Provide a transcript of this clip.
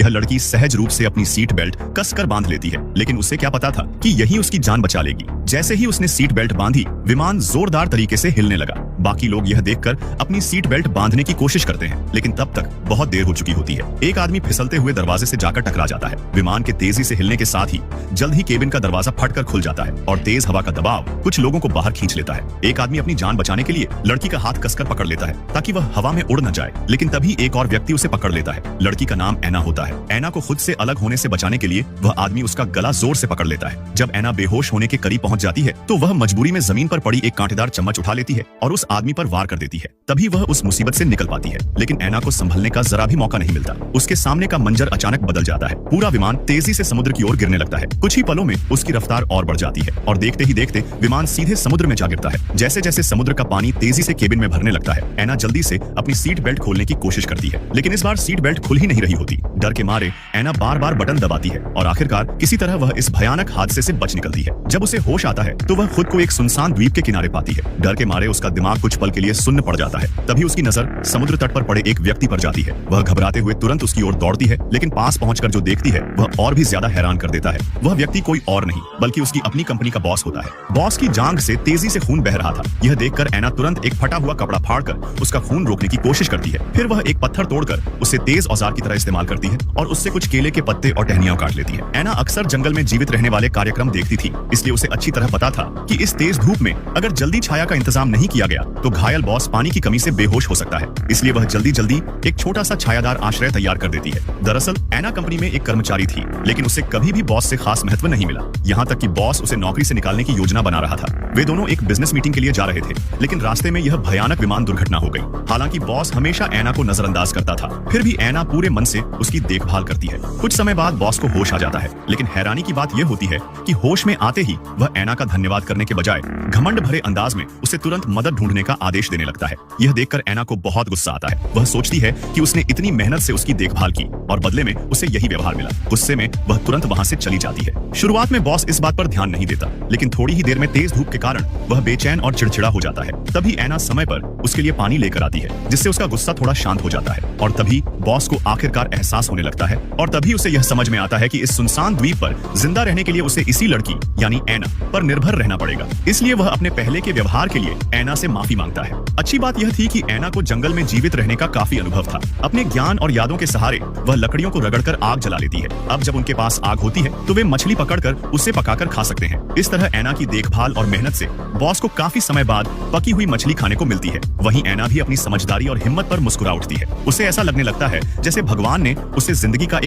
यह लड़की सहज रूप से अपनी सीट बेल्ट कसकर बांध लेती है, लेकिन उसे क्या पता था कि यही उसकी जान बचा लेगी। जैसे ही उसने सीट बेल्ट बांधी, विमान जोरदार तरीके से हिलने लगा। बाकी लोग यह देखकर अपनी सीट बेल्ट बांधने की कोशिश करते हैं, लेकिन तब तक बहुत देर हो चुकी होती है। एक आदमी फिसलते हुए दरवाजे से जाकर टकरा जाता है। विमान के तेजी से हिलने के साथ ही जल्द ही केबिन का दरवाजा फटकर खुल जाता है और तेज हवा का दबाव कुछ लोगों को बाहर खींच लेता है। एक आदमी अपनी जान बचाने के लिए लड़की का हाथ कसकर पकड़ लेता है ताकि वह हवा में उड़ न जाए, लेकिन तभी एक और व्यक्ति उसे पकड़ लेता है। लड़की का नाम ऐना होता है। ऐना को खुद से अलग होने से बचाने के लिए वह आदमी उसका गला जोर से पकड़ लेता है। जब ऐना बेहोश होने के करीब पहुंच जाती है तो वह मजबूरी में जमीन पर पड़ी एक कांटेदार चम्मच उठा लेती है और उस आदमी पर वार कर देती है। तभी वह उस मुसीबत से निकल पाती है, लेकिन ऐना को संभलने का जरा भी मौका नहीं मिलता। उसके सामने का मंजर अचानक बदल जाता है। पूरा विमान तेजी से समुद्र की ओर गिरने लगता है। कुछ ही पलों में उसकी रफ्तार और बढ़ जाती है और देखते ही देखते विमान सीधे समुद्र में जा गिरता है। जैसे जैसे समुद्र का पानी तेजी से केबिन में भरने लगता है, ऐना जल्दी से अपनी सीट बेल्ट खोलने की कोशिश करती है, लेकिन इस बार सीट बेल्ट खुल ही नहीं रही होती। डर के मारे ऐना बार बार बटन दबाती है और आखिरकार किसी तरह वह इस भयानक हादसे से बच निकलती है। जब उसे होश आता है तो वह खुद को एक सुनसान द्वीप के किनारे पाती है। डर के मारे उसका दिमाग कुछ पल के लिए सुन्न पड़ जाता है। तभी उसकी नजर समुद्र तट पर पड़े एक व्यक्ति पर जाती है। वह घबराते हुए तुरंत उसकी ओर दौड़ती है, लेकिन पास पहुंचकर जो देखती है वह और भी ज्यादा हैरान कर देता है। वह व्यक्ति कोई और नहीं बल्कि उसकी अपनी कंपनी का बॉस होता है। बॉस की जांघ से तेजी से खून बह रहा था। यह देखकर ऐना तुरंत एक फटा हुआ कपड़ा फाड़कर उसका खून रोकने की कोशिश करती है। फिर वह एक पत्थर तोड़कर उसे तेज औजार की तरह इस्तेमाल करती है और उससे कुछ केले के पत्ते और टहनियां काट लेती है। ऐना अक्सर जंगल में जीवित रहने वाले कार्यक्रम देखती थी, इसलिए उसे अच्छी तरह पता था कि इस तेज धूप में अगर जल्दी छाया का इंतजाम नहीं किया गया तो घायल बॉस पानी की कमी से बेहोश हो सकता है। इसलिए वह जल्दी जल्दी एक छोटा सा छायादार आश्रय तैयार कर देती है। दरअसल ऐना कंपनी में एक कर्मचारी थी, लेकिन उसे कभी भी बॉस से खास महत्व नहीं मिला। यहाँ तक कि बॉस उसे नौकरी से निकालने की योजना बना रहा था। वे दोनों एक बिजनेस मीटिंग के लिए जा रहे थे, लेकिन रास्ते में यह भयानक विमान दुर्घटना हो गई। हालांकि बॉस हमेशा ऐना को नजरअंदाज करता था, फिर भी ऐना पूरे मन से उसकी देखभाल करती है। कुछ समय बाद बॉस को होश आ जाता है, लेकिन हैरानी की बात यह होती है कि होश में आते ही वह ऐना का धन्यवाद करने के बजाय घमंड भरे अंदाज में उसे तुरंत मदद ढूंढने का आदेश देने लगता है। यह देखकर ऐना को बहुत गुस्सा आता है। वह सोचती है कि उसने इतनी मेहनत से उसकी देखभाल की और बदले में उसे यही व्यवहार मिला। गुस्से में वह तुरंत वहां से चली जाती है। शुरुआत में बॉस इस बात पर ध्यान नहीं देता, लेकिन थोड़ी ही देर में तेज धूप के कारण वह बेचैन और चिड़चिड़ा हो जाता है। तभी ऐना समय पर उसके लिए पानी लेकर आती है, जिससे उसका गुस्सा थोड़ा शांत हो जाता है। और तभी बॉस को आखिरकार एहसास होने लगता है और तभी उसे यह समझ में आता है कि इस सुनसान द्वीप पर जिंदा रहने के लिए उसे इसी लड़की यानी ऐना पर निर्भर रहना पड़ेगा। इसलिए वह अपने पहले के व्यवहार के लिए ऐना से माफी मांगता है। अच्छी बात यह थी कि ऐना को जंगल में जीवित रहने का काफी अनुभव था। अपने ज्ञान और यादों के सहारे वह लकड़ियों को रगड़कर आग जला लेती है। अब जब उनके पास आग होती है तो वे मछली पकड़कर उसे पकाकर खा सकते हैं। इस तरह ऐना की देखभाल और मेहनत से बॉस को काफी समय बाद पकी हुई मछली खाने को मिलती है। वहीं ऐना भी अपनी समझदारी और हिम्मत पर मुस्कुरा उठती है। उसे ऐसा लगने लगता है जैसे भगवान ने उसे जिंदगी का